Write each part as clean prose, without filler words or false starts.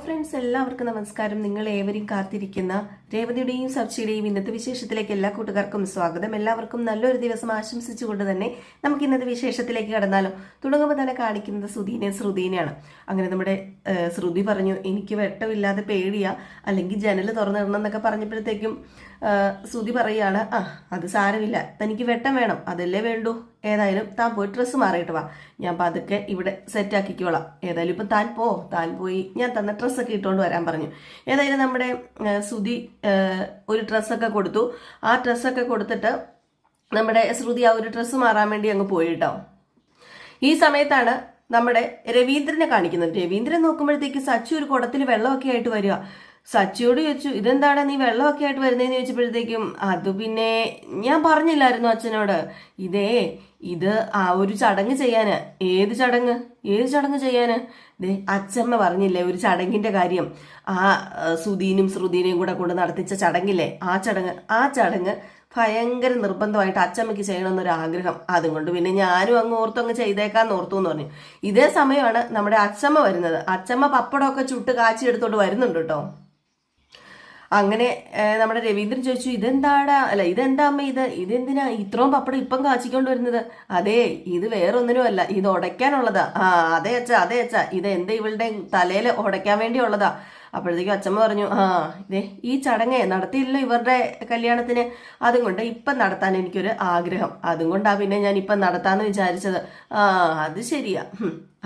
Friends, എല്ലാവർക്കും നമസ്കാരം. നിങ്ങൾ ഏവരും കാത്തിരിക്കുന്ന രേവതിയുടെയും സച്ചിയുടെയും ഇന്നത്തെ വിശേഷത്തിലേക്ക് എല്ലാ കൂട്ടുകാർക്കും സ്വാഗതം. എല്ലാവർക്കും നല്ലൊരു ദിവസം ആശംസിച്ചുകൊണ്ട് തന്നെ നമുക്ക് ഇന്നത്തെ വിശേഷത്തിലേക്ക് കടന്നാലോ. തുടങ്ങുമ്പോൾ തന്നെ കാണിക്കുന്നത് ശ്രുതിനെയാണ്. അങ്ങനെ നമ്മുടെ ശ്രുതി പറഞ്ഞു, എനിക്ക് വെട്ടമില്ലാതെ പേടിയാ, അല്ലെങ്കിൽ ജനൽ തുറന്നിടണം എന്നൊക്കെ പറഞ്ഞപ്പോഴത്തേക്കും ശ്രുതി പറയാണ്, അത് സാരമില്ല, തനിക്ക് വെട്ടം വേണം, അതല്ലേ വേണ്ടു, ഏതായാലും താൻ പോയി ഡ്രസ്സ് മാറിയിട്ട് വാ, ഞാൻ പതുക്കെ ഇവിടെ സെറ്റാക്കിക്കോളാം, ഏതായാലും ഇപ്പം താൻ പോയി ഞാൻ തന്ന ഡ്രസ്സൊക്കെ ഇട്ടുകൊണ്ട് വരാൻ പറഞ്ഞു. ഏതായാലും നമ്മുടെ ശ്രുതി ഒരു ഡ്രസ്സൊക്കെ കൊടുത്തു. ആ ഡ്രസ്സൊക്കെ കൊടുത്തിട്ട് നമ്മുടെ ശ്രുതി ആ ഒരു ഡ്രസ്സ് മാറാൻ വേണ്ടി അങ്ങ് പോയിട്ടോ. ഈ സമയത്താണ് നമ്മുടെ രവീന്ദ്രനെ കാണിക്കുന്നത്. രവീന്ദ്രൻ നോക്കുമ്പോഴത്തേക്ക് സച്ചു ഒരു കുടത്തിൽ വെള്ളമൊക്കെ ആയിട്ട് വരിക. സച്ചിയോട് ചോദിച്ചു, ഇതെന്താണ് നീ വെള്ളമൊക്കെ ആയിട്ട് വരുന്നതെന്ന് ചോദിച്ചപ്പോഴത്തേക്കും, അത് പിന്നെ ഞാൻ പറഞ്ഞില്ലായിരുന്നു അച്ഛനോട്, ഇത് ആ ഒരു ചടങ്ങ് ചെയ്യാന്. ഏത് ചടങ്ങ് ചെയ്യാന്? അച്ഛമ്മ പറഞ്ഞില്ലേ ഒരു ചടങ്ങിന്റെ കാര്യം, ആ സുധീനും ശ്രുതിനെയും കൂടെ കൊണ്ട് നടത്തിച്ച ചടങ്ങില്ലേ, ആ ചടങ്ങ് ഭയങ്കര നിർബന്ധമായിട്ട് അച്ചമ്മയ്ക്ക് ചെയ്യണമെന്നൊരു ആഗ്രഹം. അതുകൊണ്ട് പിന്നെ ഞാനും അങ്ങ് ചെയ്തേക്കാന്ന് ഓർത്തു എന്ന് പറഞ്ഞു. ഇതേ സമയമാണ് നമ്മുടെ അച്ചമ്മ വരുന്നത്. അച്ചമ്മ പപ്പടമൊക്കെ ചുട്ട് കാച്ചി എടുത്തോണ്ട് വരുന്നുണ്ട് കേട്ടോ. അങ്ങനെ നമ്മുടെ രവീന്ദ്രൻ ചോദിച്ചു, ഇതെന്താ അമ്മ, ഇതെന്തിനാ ഇത്രയും പപ്പടം ഇപ്പം കാച്ചിക്കൊണ്ട് വരുന്നത്? അതെ, ഇത് വേറൊന്നിനും അല്ല, ഇത് ഉടയ്ക്കാനുള്ളതാ. അതെ അച്ഛാ, ഇത് എന്റെ ഇവളുടെ തലയിൽ ഉടയ്ക്കാൻ വേണ്ടിയുള്ളതാ. അപ്പോഴത്തേക്കും അച്ഛമ്മ പറഞ്ഞു, ഈ ചടങ്ങ് നടത്തിയില്ലല്ലോ ഇവരുടെ കല്യാണത്തിന്, അതും കൊണ്ട് ഇപ്പം നടത്താൻ എനിക്കൊരു ആഗ്രഹം, അതും കൊണ്ടാ പിന്നെ ഞാൻ ഇപ്പം നടത്താന്ന് വിചാരിച്ചത്. അത് ശരിയാ,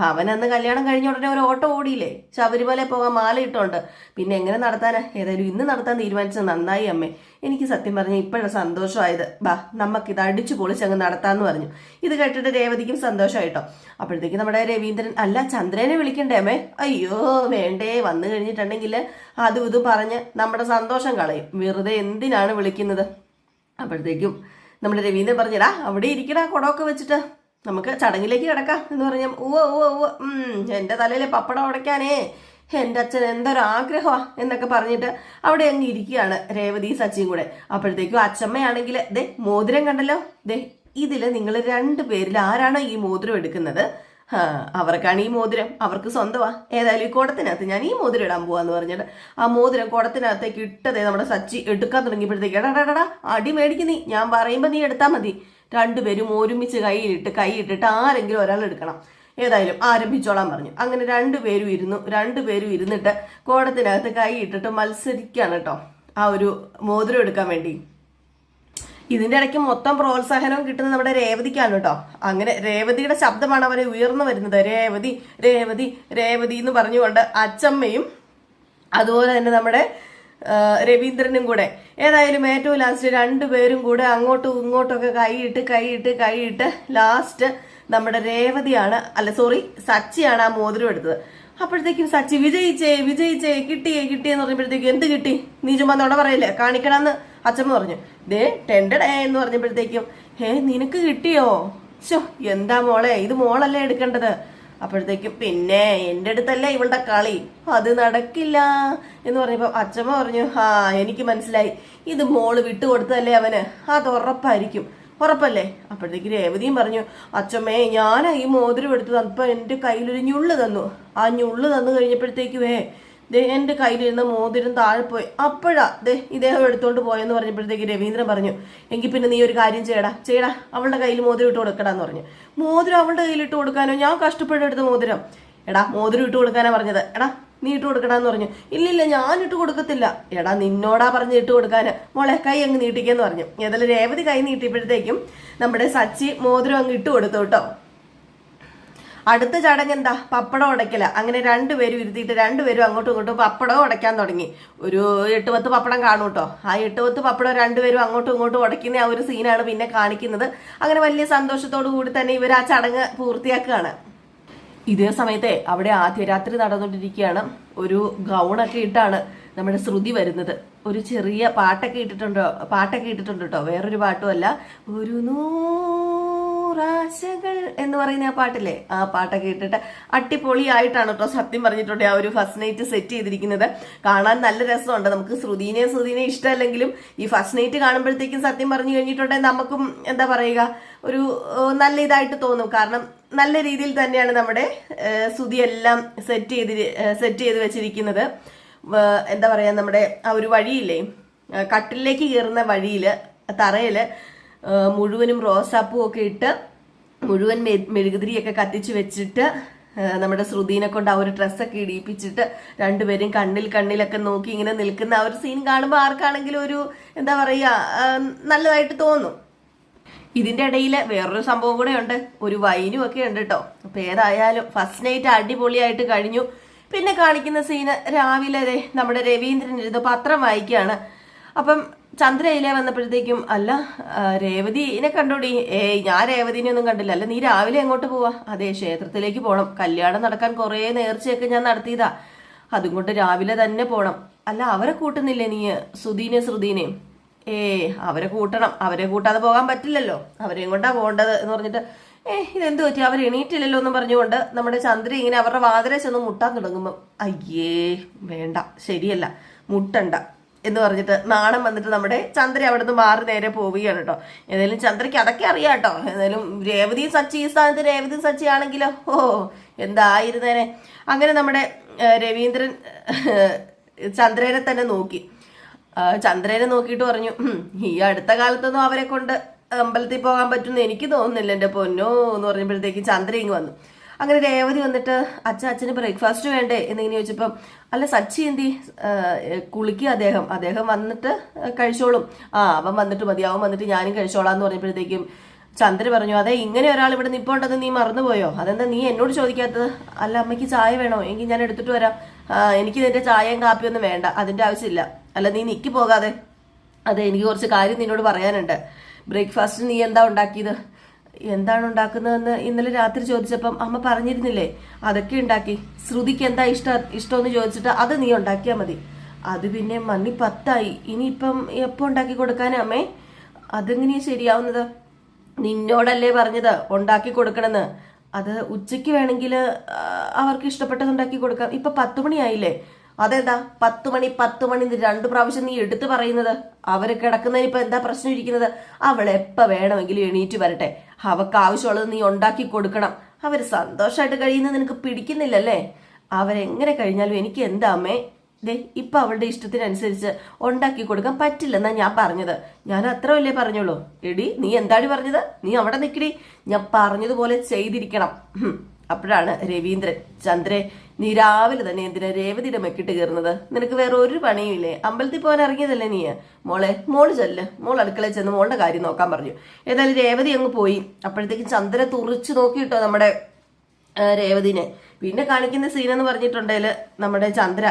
അവനന്ന് കല്യാണം കഴിഞ്ഞ ഉടനെ ഒരു ഓട്ടോ ഓടിയില്ലേ, ശബരിമല പോകാൻ മാല ഇട്ടോണ്ട്, പിന്നെ എങ്ങനെ നടത്താനാ? ഏതായാലും ഇന്ന് നടത്താൻ തീരുമാനിച്ചത് നന്നായി അമ്മേ, എനിക്ക് സത്യം പറഞ്ഞ ഇപ്പോഴാണ് സന്തോഷമായത്. നമുക്കിത് അടിച്ചു പൊളിച്ചങ്ങ് നടത്താന്ന് പറഞ്ഞു. ഇത് കേട്ടിട്ട് രേവതിക്കും സന്തോഷമായിട്ടോ. അപ്പോഴത്തേക്ക് നമ്മുടെ രവീന്ദ്രൻ, അല്ല ചന്ദ്രനെ വിളിക്കണ്ടേ അമ്മേ? അയ്യോ വേണ്ടേ, വന്നു കഴിഞ്ഞിട്ടുണ്ടെങ്കിൽ അതും ഇതും പറഞ്ഞ് നമ്മുടെ സന്തോഷം കളയും, വെറുതെ എന്തിനാണ് വിളിക്കുന്നത്? അപ്പോഴത്തേക്കും നമ്മുടെ രവീന്ദ്രൻ പറഞ്ഞടാ, അവിടെ ഇരിക്കടാ കുടമൊക്കെ വെച്ചിട്ട്, നമുക്ക് ചടങ്ങിലേക്ക് കിടക്കാം എന്ന് പറഞ്ഞാൽ, എൻ്റെ തലയിൽ പപ്പടം ഉടയ്ക്കാനേ എൻ്റെ അച്ഛൻ എന്തൊരാഗ്രഹമാ എന്നൊക്കെ പറഞ്ഞിട്ട് അവിടെ അങ്ങ് ഇരിക്കുകയാണ് രേവതി സച്ചിയും കൂടെ. അപ്പോഴത്തേക്കും അച്ഛമ്മയാണെങ്കിൽ മോതിരം കണ്ടല്ലോ, ഇതില് നിങ്ങൾ രണ്ടുപേരിൽ ആരാണോ ഈ മോതിരം എടുക്കുന്നത്, അവർക്കാണ് ഈ മോതിരം, അവർക്ക് സ്വന്തമാ. ഏതായാലും ഈ കുടത്തിനകത്ത് ഞാൻ ഈ മോതിരം ഇടാൻ പോവാന്ന് പറഞ്ഞിട്ട് ആ മോതിരം കുടത്തിനകത്തേക്ക് ഇട്ടതേ നമ്മുടെ സച്ചി എടുക്കാൻ തുടങ്ങിയപ്പോഴത്തേക്ക്, എടാ അടി മേടിക്കുന്നീ, ഞാൻ പറയുമ്പോൾ നീ എടുത്താൽ മതി. രണ്ടുപേരും ഒരുമിച്ച് കൈയിട്ടിട്ട് ആരെങ്കിലും ഒരാൾ എടുക്കണം. ഏതായാലും ആരംഭിച്ചോളാൻ പറഞ്ഞു. അങ്ങനെ രണ്ടുപേരും ഇരുന്നിട്ട് കോടത്തിനകത്ത് കൈയിട്ടിട്ട് മത്സരിക്കുകയാണ് കേട്ടോ, ആ ഒരു മോതിരം എടുക്കാൻ വേണ്ടി. ഇതിന്റെ ഇടയ്ക്ക് മൊത്തം പ്രോത്സാഹനവും കിട്ടുന്നത് നമ്മുടെ രേവതിക്കാണ് കേട്ടോ. അങ്ങനെ രേവതിയുടെ ശബ്ദമാണ് അവരെ ഉയർന്നു വരുന്നത്. രേവതി രേവതി രേവതി എന്ന് പറഞ്ഞുകൊണ്ട് അച്ചമ്മയും അതുപോലെ തന്നെ നമ്മുടെ രവീന്ദ്രനും കൂടെ. ഏതായാലും ഏറ്റവും ലാസ്റ്റ് രണ്ടുപേരും കൂടെ അങ്ങോട്ടും ഇങ്ങോട്ടൊക്കെ കൈയിട്ട് ലാസ്റ്റ് നമ്മുടെ സച്ചിയാണ് ആ മോതിരം എടുത്തത്. അപ്പോഴത്തേക്കും സച്ചി വിജയിച്ചേ കിട്ടിയെന്ന് പറഞ്ഞപ്പോഴത്തേക്കും, എന്ത് കിട്ടി? നീ ചുമ്മാ നുണ പറയില്ലേ, കാണിക്കണമെന്ന് അച്ഛമ്മ പറഞ്ഞു. ടെൻഡഡേ എന്ന് പറഞ്ഞപ്പോഴത്തേക്കും, നിനക്ക് കിട്ടിയോ? എന്താ മോളെ, ഇത് മോളല്ലേ എടുക്കേണ്ടത്. അപ്പോഴത്തേക്കും, പിന്നെ എൻ്റെ അടുത്തല്ലേ ഇവളുടെ കളി, അത് നടക്കില്ല എന്ന് പറഞ്ഞപ്പോ അച്ഛമ്മ പറഞ്ഞു, എനിക്ക് മനസ്സിലായി, ഇത് മോള് വിട്ടുകൊടുത്തതല്ലേ അവന്, അത് ഉറപ്പല്ലേ? അപ്പോഴത്തേക്ക് രേവതിയും പറഞ്ഞു, അച്ഛമ്മേ ഞാനാ ഈ മോതിരം എടുത്ത് തന്നപ്പോ എൻ്റെ കയ്യിലൊരു ഞുള്ളു തന്നു. ആ ഞുള്ളു തന്നു കഴിഞ്ഞപ്പോഴത്തേക്കും എൻ്റെ കയ്യിലിരുന്ന മോതിരം താഴെ പോയി. അപ്പോഴാ ഇദ്ദേഹം എടുത്തോണ്ട് പോയെന്ന് പറഞ്ഞപ്പോഴത്തേക്ക് രവീന്ദ്രൻ പറഞ്ഞു, എങ്കിൽ പിന്നെ നീ ഒരു കാര്യം ചെയ്യടാ, അവളുടെ കയ്യിൽ മോതിരം ഇട്ട് കൊടുക്കടാന്ന് പറഞ്ഞു. മോതിരം അവളുടെ കയ്യിൽ ഇട്ട് കൊടുക്കാനോ? ഞാൻ കഷ്ടപ്പെട്ടെടുത്ത മോതിരം. മോതിരം ഇട്ട് കൊടുക്കാനാ പറഞ്ഞത്. നീ ഇട്ട് കൊടുക്കടാന്ന് പറഞ്ഞു. ഇല്ലില്ല, ഞാൻ ഇട്ട് കൊടുക്കത്തില്ല. നിന്നോടാ പറഞ്ഞ് ഇട്ട് കൊടുക്കാന്, മോളെ കൈ അങ്ങ് നീട്ടിക്കെന്ന് പറഞ്ഞു. ഏതായാലും രേവതി കൈ നീട്ടിയപ്പോഴത്തേക്കും നമ്മുടെ സച്ചി മോതിരം അങ്ങ് ഇട്ട് കൊടുത്തു കേട്ടോ. അടുത്ത ചടങ്ങ് എന്താ? പപ്പടം ഉടയ്ക്കല. അങ്ങനെ രണ്ടുപേരും ഇരുത്തിയിട്ട് രണ്ടുപേരും അങ്ങോട്ടും ഇങ്ങോട്ടും പപ്പടം ഉടയ്ക്കാൻ തുടങ്ങി. ഒരു 8-10 പപ്പടം കാണും കേട്ടോ. ആ 8-10 പപ്പടം രണ്ടുപേരും അങ്ങോട്ടും ഇങ്ങോട്ടും ഉടയ്ക്കുന്ന ആ ഒരു സീനാണ് പിന്നെ കാണിക്കുന്നത്. അങ്ങനെ വലിയ സന്തോഷത്തോടു കൂടി തന്നെ ഇവർ ആ ചടങ്ങ് പൂർത്തിയാക്കുകയാണ്. ഇതേ സമയത്തെ അവിടെ ആദ്യരാത്രി നടന്നുകൊണ്ടിരിക്കുകയാണ്. ഒരു ഗൗണൊക്കെ ഇട്ടാണ് നമ്മുടെ ശ്രുതി വരുന്നത്. ഒരു ചെറിയ പാട്ടൊക്കെ ഇട്ടിട്ടുണ്ട് കേട്ടോ. വേറൊരു പാട്ടും അല്ല, ഒരു നൂറാശകൾ എന്ന് പറയുന്ന ആ പാട്ടില്ലേ, ആ പാട്ടൊക്കെ ഇട്ടിട്ട് അടിപൊളിയായിട്ടാണ് കേട്ടോ സത്യം പറഞ്ഞിട്ടുണ്ട് ആ ഒരു ഫസ്റ്റ് നൈറ്റ് സെറ്റ് ചെയ്തിരിക്കുന്നത്. കാണാൻ നല്ല രസമുണ്ട്. നമുക്ക് ശ്രുതിനെ ഇഷ്ടമല്ലെങ്കിലും ഈ ഫസ്റ്റ് നൈറ്റ് കാണുമ്പോഴത്തേക്കും സത്യം പറഞ്ഞു കഴിഞ്ഞിട്ടുണ്ടെങ്കിൽ നമുക്കും എന്താ പറയുക, ഒരു നല്ല ഇതായിട്ട് തോന്നും. കാരണം നല്ല രീതിയിൽ തന്നെയാണ് നമ്മുടെ സുതി എല്ലാം സെറ്റ് ചെയ്ത് വെച്ചിരിക്കുന്നത്. എന്താ പറയാ, നമ്മുടെ ആ ഒരു വഴിയില്ലേ, കട്ടിലേക്ക് കയറുന്ന വഴിയില് തറയില് മുഴുവനും റോസാപ്പൂ ഒക്കെ ഇട്ട് മുഴുവൻ മെഴുകുതിരിയൊക്കെ കത്തിച്ച് വെച്ചിട്ട് നമ്മുടെ ശ്രുതിനെ കൊണ്ട് ആ ഒരു ഡ്രസ്സൊക്കെ ഇടിയിപ്പിച്ചിട്ട് രണ്ടുപേരും കണ്ണിലൊക്കെ നോക്കി ഇങ്ങനെ നിൽക്കുന്ന ആ ഒരു സീൻ കാണുമ്പോൾ ആർക്കാണെങ്കിലും ഒരു എന്താ പറയാ നല്ലതായിട്ട് തോന്നും. ഇതിന്റെ ഇടയിൽ വേറൊരു സംഭവം കൂടെ ഉണ്ട്, ഒരു വൈനും ഒക്കെ ഉണ്ട് കേട്ടോ. അപ്പൊ ഏതായാലും ഫസ്റ്റ് നൈറ്റ് അടിപൊളിയായിട്ട് കഴിഞ്ഞു. പിന്നെ കാണിക്കുന്ന സീന് രാവിലെ നമ്മുടെ രവീന്ദ്രൻ ഇരുന്ന് പത്രം വായിക്കുകയാണ്. അപ്പം ചന്ദ്രയിലെ വന്നപ്പോഴത്തേക്കും, അല്ല രേവതിനെ കണ്ടോടി? ഞാൻ രേവതിനെ ഒന്നും കണ്ടില്ല. അല്ല നീ രാവിലെ എങ്ങോട്ട് പോവാ? അതെ, ക്ഷേത്രത്തിലേക്ക് പോണം, കല്യാണം നടക്കാൻ കുറേ നേർച്ചയൊക്കെ ഞാൻ നടത്തിയതാ, അതും കൊണ്ട് രാവിലെ തന്നെ പോണം. അല്ല അവരെ കൂട്ടുന്നില്ലേ നീ, ശ്രുതിനെയും? അവരെ കൂട്ടണം, അവരെ കൂട്ടാതെ പോകാൻ പറ്റില്ലല്ലോ, അവരെയും കൊണ്ടാ പോകേണ്ടത് എന്ന് പറഞ്ഞിട്ട് ഇതെന്ത് പറ്റി, അവർ എണീറ്റില്ലല്ലോ എന്ന് പറഞ്ഞുകൊണ്ട് നമ്മുടെ ചന്ദ്ര ഇങ്ങനെ അവരുടെ വാതിലെ ചെന്ന് മുട്ടാൻ തുടങ്ങുമ്പോൾ അയ്യേ വേണ്ട, ശരിയല്ല, മുട്ടണ്ട എന്ന് പറഞ്ഞിട്ട് നാണം വന്നിട്ട് നമ്മുടെ ചന്ദ്ര അവിടെ നിന്ന് മാറി നേരെ പോവുകയാണ് കേട്ടോ. ഏതായാലും ചന്ദ്രയ്ക്ക് അതൊക്കെ അറിയാം കേട്ടോ. ഏതായാലും രേവതിയും സച്ചി, ഈ സ്ഥാനത്ത് രേവതിയും സച്ചി ആണെങ്കിലോ എന്തായിരുന്നേനെ. അങ്ങനെ നമ്മുടെ രവീന്ദ്രൻ ചന്ദ്രനെ തന്നെ നോക്കി. ചന്ദ്രനെ നോക്കിയിട്ട് പറഞ്ഞു, ഈ അടുത്ത കാലത്തൊന്നും അവരെ കൊണ്ട് അമ്പലത്തിൽ പോകാൻ പറ്റുമെന്ന് എനിക്ക് തോന്നുന്നില്ല എൻ്റെ പൊന്നോ എന്ന് പറഞ്ഞപ്പോഴത്തേക്കും ചന്ദ്ര ഇങ്ങ് വന്നു. അങ്ങനെ രേവതി വന്നിട്ട് അച്ഛന് ബ്രേക്ക്ഫാസ്റ്റ് വേണ്ടേ എന്നിങ്ങനെ ചോദിച്ചപ്പം, അല്ല സച്ചി എന്തി കുളിക്കുക, അദ്ദേഹം വന്നിട്ട് കഴിച്ചോളും, അവൻ വന്നിട്ട് മതി, അവൻ വന്നിട്ട് ഞാനും കഴിച്ചോളാന്ന് പറഞ്ഞപ്പോഴത്തേക്കും ചന്ദ്ര പറഞ്ഞു, അതെ ഇങ്ങനെ ഒരാൾ ഇവിടെ നിൽപ്പുണ്ടെന്ന് നീ മറന്നുപോയോ? അതെന്താ നീ എന്നോട് ചോദിക്കാത്തത്? അല്ല അമ്മയ്ക്ക് ചായ വേണോ? എങ്കിൽ ഞാൻ എടുത്തിട്ട് വരാം. എനിക്ക് നിന്റെ ചായയും കാപ്പിയൊന്നും വേണ്ട, അതിന്റെ ആവശ്യമില്ല. അല്ല നീ നിക്കി പോകാതെ, അതെ എനിക്ക് കുറച്ച് കാര്യം നിന്നോട് പറയാനുണ്ട്. ബ്രേക്ക്ഫാസ്റ്റ് നീ എന്താ ഉണ്ടാക്കിയത്? എന്താണ് ഉണ്ടാക്കുന്നതെന്ന് ഇന്നലെ രാത്രി ചോദിച്ചപ്പം അമ്മ പറഞ്ഞിരുന്നില്ലേ, അതൊക്കെ ഉണ്ടാക്കി. ശ്രുതിക്ക് എന്താ ഇഷ്ടമെന്ന് ചോദിച്ചിട്ട് അത് നീ ഉണ്ടാക്കിയാൽ മതി. അത് പിന്നെ മണി 10 ഇനിയിപ്പം എപ്പോൾ ഉണ്ടാക്കി കൊടുക്കാനേ അമ്മേ? അതെങ്ങനെയാ ശരിയാവുന്നത്? നിന്നോടല്ലേ പറഞ്ഞത് ഉണ്ടാക്കി കൊടുക്കണമെന്ന്. അത് ഉച്ചയ്ക്ക് വേണമെങ്കിൽ അവർക്ക് ഇഷ്ടപ്പെട്ടത് ഉണ്ടാക്കി കൊടുക്കാം. ഇപ്പൊ 10 മണിയായില്ലേ? അതെന്താ 10 മണി 2 പ്രാവശ്യം നീ എടുത്തു പറയുന്നത്? അവര് കിടക്കുന്നതിന് ഇപ്പൊ എന്താ പ്രശ്നം ഇരിക്കുന്നത്? അവൾ എപ്പ വേണമെങ്കിലും എണീറ്റ് വരട്ടെ, അവർക്ക് ആവശ്യമുള്ളത് നീ ഉണ്ടാക്കി കൊടുക്കണം. അവര് സന്തോഷമായിട്ട് കഴിയുന്നത് നിനക്ക് പിടിക്കുന്നില്ലല്ലേ? അവരെങ്ങനെ കഴിഞ്ഞാലും എനിക്ക് എന്താ അമ്മേ? ഇപ്പൊ അവളുടെ ഇഷ്ടത്തിനനുസരിച്ച് ഉണ്ടാക്കി കൊടുക്കാൻ പറ്റില്ലെന്നാ ഞാൻ പറഞ്ഞത്. ഞാൻ അത്ര വലിയ പറഞ്ഞോളൂ. എടി നീ എന്താടി പറഞ്ഞത്? നീ അവിടെ നിൽക്കടി, ഞാൻ പറഞ്ഞതുപോലെ ചെയ്തിരിക്കണം. അപ്പോഴാണ് രവീന്ദ്രൻ, ചന്ദ്രേ നീ രാവിലെ തന്നെ എന്തിനാ രേവതിയുടെ മെക്കിട്ട് കയറുന്നത്? നിനക്ക് വേറെ ഒരു പണിയും ഇല്ലേ? അമ്പലത്തിൽ പോകാൻ ഇറങ്ങിയതല്ലേ നീ? മോള് ചെല്ല്, മോൾ അടുക്കളയിൽ ചെന്ന് മോളുടെ കാര്യം നോക്കാൻ പറഞ്ഞു. ഏതായാലും രേവതി അങ്ങ് പോയി. അപ്പോഴത്തേക്കും ചന്ദ്ര തുറിച്ചു നോക്കിയിട്ടോ നമ്മുടെ രേവതിനെ. പിന്നെ കാണിക്കുന്ന സീനെന്ന് പറഞ്ഞിട്ടുണ്ടെങ്കിൽ നമ്മുടെ ചന്ദ്ര,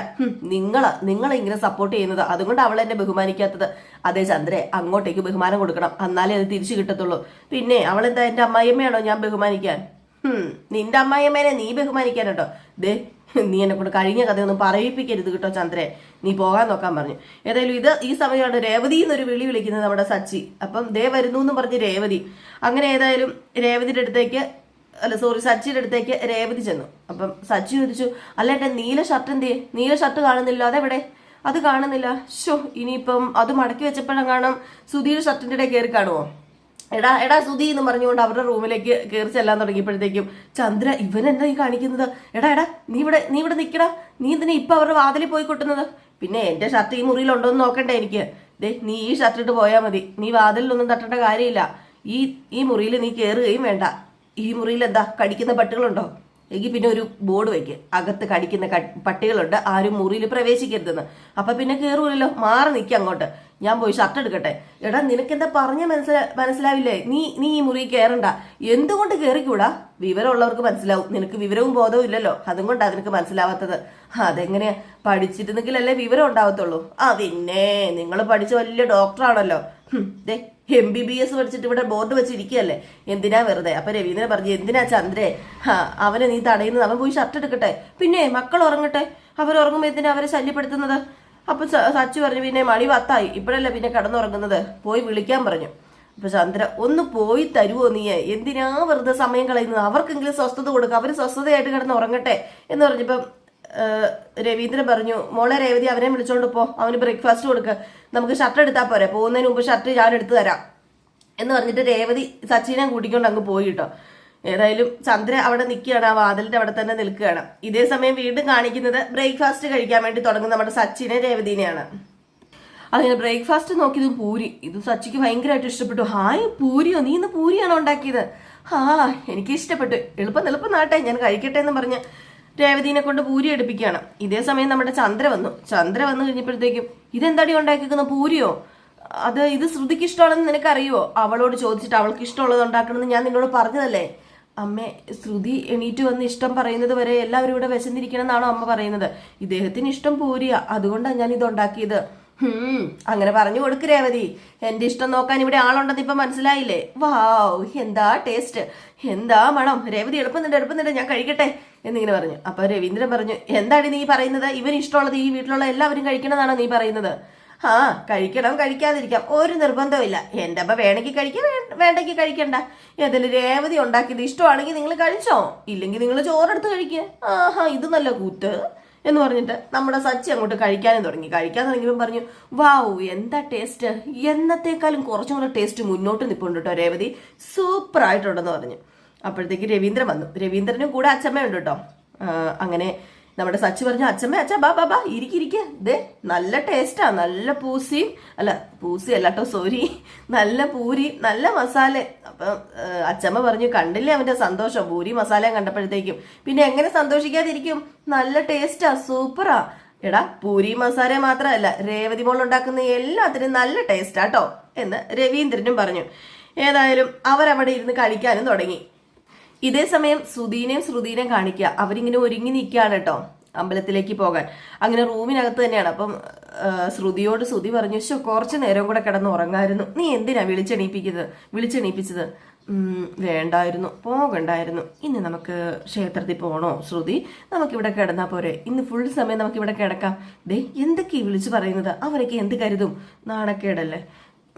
നിങ്ങളെ ഇങ്ങനെ സപ്പോർട്ട് ചെയ്യുന്നത്, അതുകൊണ്ട് അവൾ എന്നെ ബഹുമാനിക്കാത്തത്. അതേ ചന്ദ്രേ, അങ്ങോട്ടേക്ക് ബഹുമാനം കൊടുക്കണം, എന്നാലേ അത് തിരിച്ചു കിട്ടത്തുള്ളൂ. പിന്നെ അവളെന്താ എന്റെ അമ്മായിയമ്മയാണോ ഞാൻ ബഹുമാനിക്കാൻ? നിന്റെ അമ്മായിയമ്മേനെ നീ ബഹുമാനിക്കാനോ? നീ എന്നെ കൊണ്ട് കഴിഞ്ഞ കഥയൊന്നും പറയിപ്പിക്കരുത് കേട്ടോ ചന്ദ്രേ, നീ പോകാൻ നോക്കാൻ പറഞ്ഞു. ഏതായാലും ഈ സമയമാണ് രേവതി എന്നൊരു വിളിക്കുന്നത് നമ്മുടെ സച്ചി. അപ്പം വരുന്നു എന്ന് പറഞ്ഞ് രേവതി. അങ്ങനെ ഏതായാലും രേവതിയുടെ അടുത്തേക്ക് സച്ചിയുടെ അടുത്തേക്ക് രേവതി ചെന്നു. അപ്പം സച്ചി ചോദിച്ചു, അല്ല എന്റെ നീല ഷർട്ട് എന്തേ? നീല ഷർട്ട് കാണുന്നില്ല, അതെവിടെ? അത് കാണുന്നില്ല. ഇനിയിപ്പം അത് മടക്കി വെച്ചപ്പോഴെങ്ങാനും സുധിയുടെ ഷർട്ടിന്റെ ഇടയിൽ കയറി കാണുമോ? എടാ സുധി എന്ന് പറഞ്ഞുകൊണ്ട് അവരുടെ റൂമിലേക്ക് കയറി ചെല്ലാൻ തുടങ്ങിയപ്പോഴത്തേക്കും ചന്ദ്ര, ഇവനെന്താ ഈ കാണിക്കുന്നത്? എടാ നീ ഇവിടെ നിക്കടാ, നീ എന്തിനാ ഇപ്പൊ അവരുടെ വാതിലിൽ പോയി കൊട്ടുന്നത്? പിന്നെ എന്റെ ഷർട്ട് ഈ മുറിയിലുണ്ടോന്ന് നോക്കണ്ടേ എനിക്ക്? നീ ഈ ഷർട്ട് ഇട്ട് പോയാൽ മതി, നീ വാതിലൊന്നും തട്ടേണ്ട കാര്യമില്ല. ഈ മുറിയിൽ നീ കയറുകയും വേണ്ട. ഈ മുറിയിൽ എന്താ കടിക്കുന്ന പട്ടികളുണ്ടോ? എങ്കിൽ പിന്നെ ഒരു ബോർഡ് വയ്ക്ക്, അകത്ത് കടിക്കുന്ന പട്ടികളുണ്ട്, ആരും മുറിയിൽ പ്രവേശിക്കരുതെന്ന്. അപ്പൊ പിന്നെ കയറൂലല്ലോ, മാറി നിൽക്കുക അങ്ങോട്ട്, ഞാൻ പോയി ഷർട്ട് എടുക്കട്ടെ. എടാ നിനക്കെന്താ പറഞ്ഞ മനസ്സിലാവില്ലേ? നീ ഈ മുറി കയറണ്ട. എന്തുകൊണ്ട് കയറിക്കൂടാ? വിവരമുള്ളവർക്ക് മനസ്സിലാവും, നിനക്ക് വിവരവും ബോധവും ഇല്ലല്ലോ, അതുകൊണ്ടാ നിനക്ക് മനസ്സിലാവാത്തത്. അതെങ്ങനെയാ? പഠിച്ചിരുന്നെങ്കിലല്ലേ വിവരം ഉണ്ടാവത്തുള്ളൂ. പിന്നെ നിങ്ങൾ പഠിച്ച വലിയ ഡോക്ടറാണല്ലോ. MBBS പഠിച്ചിട്ട് ഇവിടെ ബോർഡ് വെച്ചിരിക്കുകയല്ലേ, എന്തിനാ വെറുതെ? അപ്പൊ രവീന്ദ്രൻ പറഞ്ഞു, എന്തിനാ ചന്ദ്രേ അവനെ നീ തടയുന്നത്? അവൻ പോയി ഷർട്ട് എടുക്കട്ടെ, പിന്നെ മക്കൾ ഉറങ്ങട്ടെ, അവരുറങ്ങുമ്പോ എന്തിനാ അവരെ ശല്യപ്പെടുത്തുന്നത്? അപ്പൊ സച്ചു പറഞ്ഞു, പിന്നെ മണി 10 ഇപ്പോഴല്ലേ പിന്നെ കിടന്നുറങ്ങുന്നത്, പോയി വിളിക്കാൻ പറഞ്ഞു. അപ്പൊ ചന്ദ്ര, ഒന്ന് പോയി തരുവോ നീ? എന്തിനാ വെറുതെ സമയം കളയുന്നത്? അവർക്കെങ്കിലും സ്വസ്ഥത കൊടുക്കുക, അവര് സ്വസ്ഥതയായിട്ട് കിടന്ന് ഉറങ്ങട്ടെ എന്ന് പറഞ്ഞപ്പം രവീന്ദ്രൻ പറഞ്ഞു, മോളെ രേവതി അവനെ വിളിച്ചോണ്ട് പോ, അവന് ബ്രേക്ക്ഫാസ്റ്റ് കൊടുക്കുക, നമുക്ക് ഷർട്ട് എടുത്താൽ പോരെ, പോകുന്നതിന് മുമ്പ് ഷർട്ട് ഞാൻ എടുത്തു തരാം എന്ന് പറഞ്ഞിട്ട് രേവതി സച്ചിനെ കൂട്ടിക്കൊണ്ട് അങ്ങ് പോയി കേട്ടോ. ഏതായാലും ചന്ദ്ര അവിടെ നിൽക്കുകയാണ്, ആ വാതിലിന്റെ അവിടെ തന്നെ നിൽക്കുകയാണ്. ഇതേ സമയം വീണ്ടും കാണിക്കുന്നത് ബ്രേക്ക്ഫാസ്റ്റ് കഴിക്കാൻ വേണ്ടി തുടങ്ങുന്ന നമ്മുടെ സച്ചിനെ രേവതിനെയാണ്. അങ്ങനെ ബ്രേക്ക്ഫാസ്റ്റ് നോക്കിയതും പൂരി. ഇത് സച്ചിക്ക് ഭയങ്കരമായിട്ട് ഇഷ്ടപ്പെട്ടു. ഹായ് പൂരിയോ, നീ ഇന്ന് പൂരിയാണോ ഉണ്ടാക്കിയത്? എനിക്ക് ഇഷ്ടപ്പെട്ടു, എളുപ്പം നാട്ടെ, ഞാൻ കഴിക്കട്ടെ എന്ന് പറഞ്ഞ് രേവതിനെ കൊണ്ട് പൂരി എടുപ്പിക്കുകയാണ്. ഇതേ സമയം നമ്മുടെ ചന്ദ്ര വന്നു കഴിഞ്ഞപ്പോഴത്തേക്കും ഇതെന്താടി ഉണ്ടാക്കിക്കുന്ന പൂരിയോ? ഇത് ശ്രുതിക്ക് ഇഷ്ടമാണെന്ന് നിനക്കറിയോ? അവളോട് ചോദിച്ചിട്ട് അവൾക്ക് ഇഷ്ടമുള്ളത് ഉണ്ടാക്കണമെന്ന് ഞാൻ നിന്നോട് പറഞ്ഞതല്ലേ? അമ്മേ, ശ്രുതി എണീറ്റ് വന്ന് ഇഷ്ടം പറയുന്നത് വരെ എല്ലാവരും ഇവിടെ വിശന്നിരിക്കണം എന്നാണോ അമ്മ പറയുന്നത്? ഇദ്ദേഹത്തിന് ഇഷ്ടം പൂരിയാ, അതുകൊണ്ടാണ് ഞാൻ ഇത് ഉണ്ടാക്കിയത്. അങ്ങനെ പറഞ്ഞു കൊടുക്ക് രേവതി. എന്റെ ഇഷ്ടം നോക്കാൻ ഇവിടെ ആളുണ്ടെന്ന് ഇപ്പൊ മനസ്സിലായില്ലേ? വാവ്, എന്താ ടേസ്റ്റ്, എന്താ മണം. രേവതി എളുപ്പുന്നുണ്ട്, ഞാൻ കഴിക്കട്ടെ എന്നിങ്ങനെ പറഞ്ഞു. അപ്പൊ രവീന്ദ്രൻ പറഞ്ഞു, എന്താണ് നീ പറയുന്നത്? ഇവന് ഇഷ്ടമുള്ളത് ഈ വീട്ടിലുള്ള എല്ലാവരും കഴിക്കണമെന്നാണോ നീ പറയുന്നത്? കഴിക്കണം, കഴിക്കാതിരിക്കാം, ഒരു നിർബന്ധമില്ല. എന്റെ അമ്മ വേണമെങ്കിൽ കഴിക്കാം, വേണ്ടെങ്കിൽ കഴിക്കണ്ട. ഏതായാലും രേവതി ഉണ്ടാക്കിയത് ഇഷ്ടമാണെങ്കിൽ നിങ്ങൾ കഴിച്ചോ, ഇല്ലെങ്കിൽ നിങ്ങൾ ചോറെടുത്ത് കഴിക്കുക. ഇത് നല്ല കൂത്ത് എന്ന് പറഞ്ഞിട്ട് നമ്മുടെ സച്ചി അങ്ങോട്ട് കഴിക്കാൻ തുടങ്ങിയപ്പോൾ പറഞ്ഞു, വാവ്, എന്താ ടേസ്റ്റ്, എന്നത്തേക്കാളും കുറച്ചും കൂടെ ടേസ്റ്റ് മുന്നോട്ട് നിൽപ്പുണ്ട് കേട്ടോ രേവതി, സൂപ്പർ ആയിട്ടുണ്ടെന്ന് പറഞ്ഞു. അപ്പോഴത്തേക്ക് രവീന്ദ്രൻ വന്നു. രവീന്ദ്രനും കൂടെ അച്ഛമ്മയുണ്ട് കേട്ടോ. അങ്ങനെ നമ്മുടെ സച്ചി പറഞ്ഞു, അച്ഛ ബാ ഇരിക്കെ, ദേ നല്ല ടേസ്റ്റാ, നല്ല പൂസി അല്ല കേട്ടോ, സോറി, നല്ല പൂരി, നല്ല മസാല. അപ്പം അച്ഛമ്മ പറഞ്ഞു, കണ്ടില്ലേ അവന്റെ സന്തോഷം പൂരി മസാലയും കണ്ടപ്പോഴത്തേക്കും. പിന്നെ എങ്ങനെ സന്തോഷിക്കാതിരിക്കും, നല്ല ടേസ്റ്റാ, സൂപ്പറാ. എടാ, പൂരി മസാല മാത്രമല്ല, രേവതി മോൾ ഉണ്ടാക്കുന്ന എല്ലാത്തിനും നല്ല ടേസ്റ്റാട്ടോ എന്ന് രവീന്ദ്രനും പറഞ്ഞു. ഏതായാലും അവരവിടെ ഇരുന്ന് കഴിക്കാനും തുടങ്ങി. ഇതേ സമയം ശ്രുതിനെയും കാണിക്കുക. അവരിങ്ങനെ ഒരുങ്ങി നിൽക്കുകയാണ് കേട്ടോ അമ്പലത്തിലേക്ക് പോകാൻ. അങ്ങനെ റൂമിനകത്ത് തന്നെയാണ്. അപ്പം ശ്രുതിയോട് ശ്രുതി പറഞ്ഞു, കുറച്ച് നേരം കൂടെ കിടന്ന് ഉറങ്ങായിരുന്നു, നീ എന്തിനാ വിളിച്ചെണീപ്പിച്ചത്? വേണ്ടായിരുന്നു, പോകണ്ടായിരുന്നു. ഇന്ന് നമുക്ക് ക്ഷേത്രത്തിൽ പോകണോ ശ്രുതി? നമുക്കിവിടെ കിടന്നാ പോരെ? ഇന്ന് ഫുൾ സമയം നമുക്കിവിടെ കിടക്കാം. ദേ, എന്തൊക്കെയാ വിളിച്ചു പറയുന്നത്? അവരൊക്കെ എന്ത് കരുതും? നാണക്കേടല്ലേ?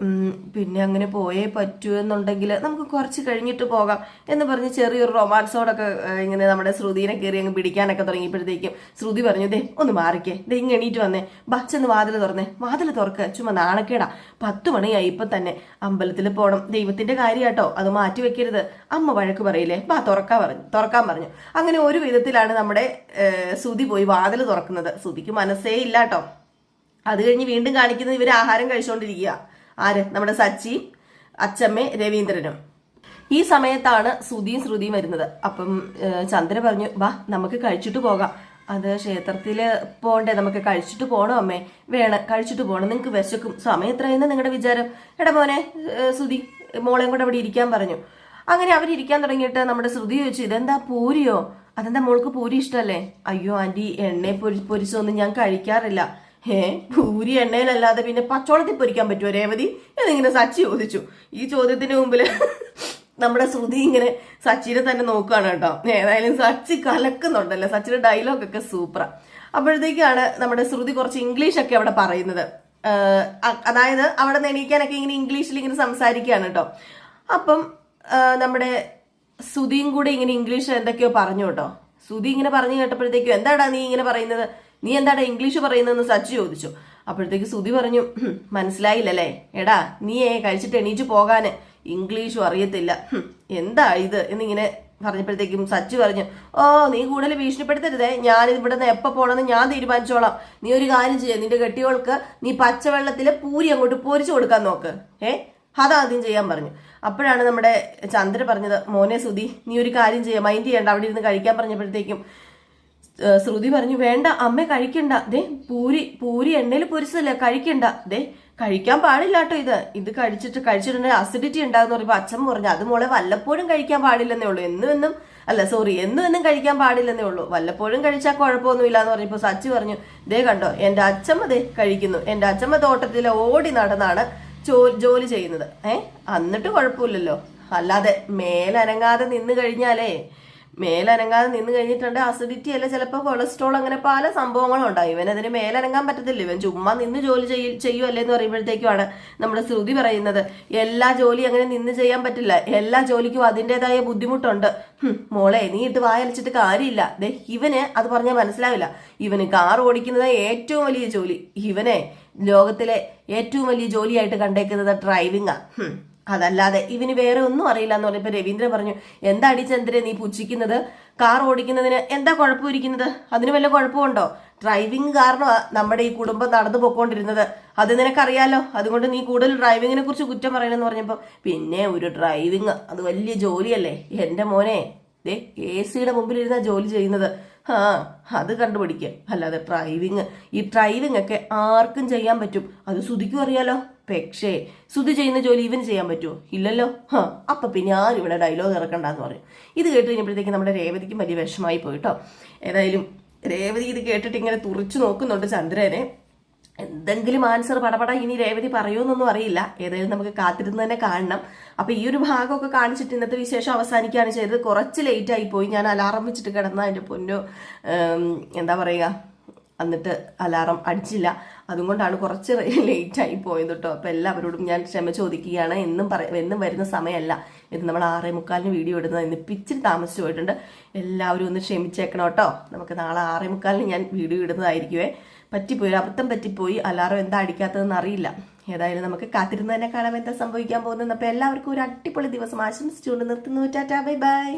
പിന്നെ അങ്ങനെ പോയേ പറ്റൂ എന്നുണ്ടെങ്കിൽ നമുക്ക് കുറച്ച് കഴിഞ്ഞിട്ട് പോകാം എന്ന് പറഞ്ഞ് ചെറിയൊരു റൊമാൻസോടൊക്കെ ഇങ്ങനെ നമ്മുടെ ശ്രുതിനെ കയറി അങ്ങ് പിടിക്കാനൊക്കെ തുടങ്ങിയപ്പോഴത്തേക്കും ശ്രുതി പറഞ്ഞു, ദേ ഒന്ന് മാറിക്കേ, ദേ ഇങ്ങ് എണീറ്റ് വന്നേ, ബച്ചെന്ന് വാതിൽ തുറക്കുക, ചുമ്മാ നാണക്കേടാ, 10 മണിയായി ഇപ്പൊ തന്നെ, അമ്പലത്തിൽ പോകണം, ദൈവത്തിന്റെ കാര്യാട്ടോ, അത് മാറ്റി വെക്കരുത്, അമ്മ വഴക്ക് പറയില്ലേ, തുറക്കാൻ പറഞ്ഞു. അങ്ങനെ ഒരു വിധത്തിലാണ് നമ്മുടെ ശ്രുതി പോയി വാതിൽ തുറക്കുന്നത്. ശ്രുതിക്ക് മനസ്സേ ഇല്ല കേട്ടോ. അത് കഴിഞ്ഞ് വീണ്ടും കാണിക്കുന്നത് ഇവർ ആഹാരം കഴിച്ചുകൊണ്ടിരിക്കുക. ആര്? നമ്മുടെ സച്ചി, അച്ഛമ്മ, രവീന്ദ്രനും. ഈ സമയത്താണ് ശ്രുതിയും വരുന്നത്. അപ്പം ചന്ദ്ര പറഞ്ഞു, വാ നമുക്ക് കഴിച്ചിട്ട് പോകാം. അത് ക്ഷേത്രത്തിൽ പോകണ്ടേ, നമുക്ക് കഴിച്ചിട്ട് പോകണം അമ്മേ. വേണം, കഴിച്ചിട്ട് പോകണം, നിങ്ങൾക്ക് വിശക്കും. സമയം എത്രയെന്ന് നിങ്ങളുടെ വിചാരം? എടാ മോനെ, ശ്രുതി മോളെയും കൂടെ അവിടെ ഇരിക്കാൻ പറഞ്ഞു. അങ്ങനെ അവരിയ്ക്കാൻ തുടങ്ങിയിട്ട് നമ്മുടെ ശ്രുതി ചോദിച്ചു, ഇതെന്താ പൂരിയോ? അതെന്താ മോൾക്ക് പൂരി ഇഷ്ടമല്ലേ? അയ്യോ ആന്റി, എണ്ണയെ പൊരിച്ചൊന്നും ഞാൻ കഴിക്കാറില്ല. പൂരി എണ്ണയിലല്ലാതെ പിന്നെ പച്ചോളത്തിൽ പൊരിക്കാൻ പറ്റുമോ രേവതി എന്നിങ്ങനെ സച്ചി ചോദിച്ചു. ഈ ചോദ്യത്തിന് മുമ്പിൽ നമ്മുടെ ശ്രുതി ഇങ്ങനെ സച്ചിനെ തന്നെ നോക്കുകയാണ് കേട്ടോ. ഏതായാലും സച്ചി കലക്കുന്നുണ്ടല്ലോ, സച്ചിയുടെ ഡയലോഗൊക്കെ സൂപ്പറാ. അപ്പോഴത്തേക്കാണ് നമ്മുടെ ശ്രുതി കുറച്ച് ഇംഗ്ലീഷൊക്കെ അവിടെ പറയുന്നത്. അതായത് അവിടെ എണീക്കാനൊക്കെ ഇങ്ങനെ ഇംഗ്ലീഷിൽ ഇങ്ങനെ സംസാരിക്കുകയാണ് കേട്ടോ. അപ്പം നമ്മുടെ ശ്രുതിയും കൂടെ ഇങ്ങനെ ഇംഗ്ലീഷ് എന്തൊക്കെയോ പറഞ്ഞു കേട്ടോ. ശ്രുതി ഇങ്ങനെ പറഞ്ഞു കേട്ടപ്പോഴത്തേക്കും, എന്താടാ നീ ഇങ്ങനെ പറയുന്നത്, നീ എന്താടാ ഇംഗ്ലീഷ് പറയുന്നതെന്ന് സച്ചി ചോദിച്ചു. അപ്പോഴത്തേക്ക് ശ്രുതി പറഞ്ഞു, മനസ്സിലായില്ലല്ലേ എടാ, നീയേ കഴിച്ചിട്ട് എണീറ്റ് പോകാന് ഇംഗ്ലീഷും അറിയത്തില്ല, എന്താ ഇത് എന്നിങ്ങനെ പറഞ്ഞപ്പോഴത്തേക്കും സച്ചി പറഞ്ഞു, നീ കൂടുതൽ ഭീഷണിപ്പെടുത്തരുതേ, ഞാൻ ഇവിടെ നിന്ന് എപ്പോൾ പോകണമെന്ന് ഞാൻ തീരുമാനിച്ചോളാം. നീ ഒരു കാര്യം ചെയ്യാം, നിന്റെ കെട്ടിയോൾക്ക് നീ പച്ചവെള്ളത്തിലെ പൂരി അങ്ങോട്ട് പൊരിച്ചു കൊടുക്കാൻ നോക്ക്, അതാദ്യം ചെയ്യാൻ പറഞ്ഞു. അപ്പോഴാണ് നമ്മുടെ ചന്ദ്ര പറഞ്ഞത്, മോനെ ശ്രുതി, നീ ഒരു കാര്യം ചെയ്യാം, മൈൻഡ് ചെയ്യണ്ട, അവിടെ ഇരുന്ന് കഴിക്കാൻ പറഞ്ഞപ്പോഴത്തേക്കും ശ്രുതി പറഞ്ഞു, വേണ്ട അമ്മ കഴിക്കണ്ട, ദേ പൂരി എണ്ണയിൽ പൊരിച്ചതല്ലേ, കഴിക്കണ്ട, ദേ കഴിക്കാൻ പാടില്ല കേട്ടോ, ഇത് കഴിച്ചിട്ടുണ്ടെങ്കിൽ അസിഡിറ്റി ഉണ്ടാകുന്ന പറയുമ്പോൾ അച്ഛൻ പറഞ്ഞു, അത് മോളെ വല്ലപ്പോഴും കഴിക്കാൻ പാടില്ലെന്നേ ഉള്ളൂ, എന്നും കഴിക്കാൻ പാടില്ലെന്നേ ഉള്ളൂ, വല്ലപ്പോഴും കഴിച്ചാൽ കുഴപ്പമൊന്നുമില്ല എന്ന് പറഞ്ഞപ്പോൾ സച്ചി പറഞ്ഞു, ദേ കണ്ടോ എന്റെ അച്ഛമ്മ ദേ കഴിക്കുന്നു, എന്റെ അച്ഛമ്മ തോട്ടത്തിൽ ഓടി നടന്നാണ് ജോലി ചെയ്യുന്നത്, എന്നിട്ട് കുഴപ്പമില്ലല്ലോ. അല്ലാതെ മേലനങ്ങാതെ നിന്ന് കഴിഞ്ഞിട്ടുണ്ട് അസിഡിറ്റി അല്ല, ചിലപ്പോൾ കൊളസ്ട്രോൾ, അങ്ങനെ പല സംഭവങ്ങളും ഉണ്ടാവും. ഇവനതിന് മേലനങ്ങാൻ പറ്റത്തില്ല, ഇവൻ ചുമ്മാ നിന്ന് ജോലി ചെയ്യുമല്ലേ എന്ന് പറയുമ്പോഴത്തേക്കുമാണ് നമ്മുടെ ശ്രുതി പറയുന്നത്, എല്ലാ ജോലി അങ്ങനെ നിന്ന് ചെയ്യാൻ പറ്റില്ല, എല്ലാ ജോലിക്കും അതിൻ്റെതായ ബുദ്ധിമുട്ടുണ്ട്. മോളെ നീ ഇട്ട് വായലിച്ചിട്ട് കാര്യമില്ല, ദേ ഇവന് അത് പറഞ്ഞാൽ മനസ്സിലാവില്ല, ഇവന് കാർ ഓടിക്കുന്നത് ഏറ്റവും വലിയ ജോലി, ഇവനെ ലോകത്തിലെ ഏറ്റവും വലിയ ജോലിയായിട്ട് കണ്ടേക്കുന്നത് ഡ്രൈവിംഗാ. അതല്ലാതെ ഇവന് വേറെ ഒന്നും അറിയില്ല എന്ന് പറഞ്ഞപ്പോ രവീന്ദ്രൻ പറഞ്ഞു, എന്താടി ചന്ദ്രൻ നീ പുച്ഛിക്കുന്നത്? കാർ ഓടിക്കുന്നതിന് എന്താ കുഴപ്പമിരിക്കുന്നത്? അതിന് വല്ല കുഴപ്പമുണ്ടോ? ഡ്രൈവിംഗ് കാരണമാ നമ്മുടെ ഈ കുടുംബം നടന്നു പോയിക്കൊണ്ടിരുന്നത്. അത് നിനക്കറിയാലോ. അതുകൊണ്ട് നീ കൂടുതൽ ഡ്രൈവിങ്ങിനെ കുറിച്ച് കുറ്റം പറയണമെന്ന് പറഞ്ഞപ്പോ, പിന്നെ ഒരു ഡ്രൈവിങ് അത് വലിയ ജോലിയല്ലേ എന്റെ മോനെ. ദേ AC-യുടെ മുമ്പിലിരുന്ന ജോലി ചെയ്യുന്നത്. അത് കണ്ടുപിടിക്കുക. അല്ലാതെ ഈ ഡ്രൈവിംഗ് ഒക്കെ ആർക്കും ചെയ്യാൻ പറ്റും. അത് സുധിക്കും അറിയാലോ. പക്ഷേ സുധി ചെയ്യുന്ന ജോലി ഇവന് ചെയ്യാൻ പറ്റുമോ? ഇല്ലല്ലോ. അപ്പൊ പിന്നെ ആരും ഇവിടെ ഡയലോഗ് ഇറക്കണ്ടെന്ന് പറയും. ഇത് കേട്ട് കഴിഞ്ഞപ്പോഴത്തേക്ക് നമ്മുടെ രേവതിക്കും വലിയ വിഷമായി പോയിട്ടോ. ഏതായാലും രേവതി ഇത് കേട്ടിട്ട് ഇങ്ങനെ തുറിച്ചു നോക്കുന്നുണ്ട് ചന്ദ്രനെ. എന്തെങ്കിലും ആൻസർ പടപട ഇനി രേവതി പറയുമെന്നൊന്നും അറിയില്ല. ഏതായാലും നമുക്ക് കാത്തിരുന്ന് തന്നെ കാണണം. അപ്പൊ ഈ ഒരു ഭാഗമൊക്കെ കാണിച്ചിട്ട് ഇന്നത്തെ വിശേഷം അവസാനിക്കുകയാണ് ചെയ്തത്. കുറച്ച് ലേറ്റ് ആയി പോയി. ഞാൻ അലാറം വെച്ചിട്ട് കിടന്ന അതിന്റെ പൊന്നു എന്താ പറയുക, എന്നിട്ട് അലാറം അടിച്ചില്ല. അതുകൊണ്ടാണ് കുറച്ച് ലേറ്റ് ആയി പോയത് കേട്ടോ. അപ്പൊ എല്ലാവരോടും ഞാൻ ക്ഷമ ചോദിക്കുകയാണ്. എന്നും വരുന്ന സമയമല്ല ഇത്. നമ്മൾ 6:45 വീഡിയോ ഇടുന്നത്. ഇന്ന് ഇച്ചിരി താമസിച്ചു പോയിട്ടുണ്ട്. എല്ലാവരും ഒന്ന് ക്ഷമിച്ചേക്കണം കേട്ടോ. നമുക്ക് നാളെ 6:45 ഞാൻ വീഡിയോ ഇടുന്നതായിരിക്കുവേ. പറ്റിപ്പോയി, അബദ്ധം പറ്റിപ്പോയി. അലാറം എന്താ അടിക്കാത്തതെന്ന് അറിയില്ല. ഏതായാലും നമുക്ക് കാത്തിരുന്ന് തന്നെ കാണാം എന്താ സംഭവിക്കാൻ പോകുന്നത്. അപ്പൊ എല്ലാവർക്കും ഒരു അടിപൊളി ദിവസം ആശംസിച്ചുകൊണ്ട് നിർത്തുന്നു. Tata, bye bye.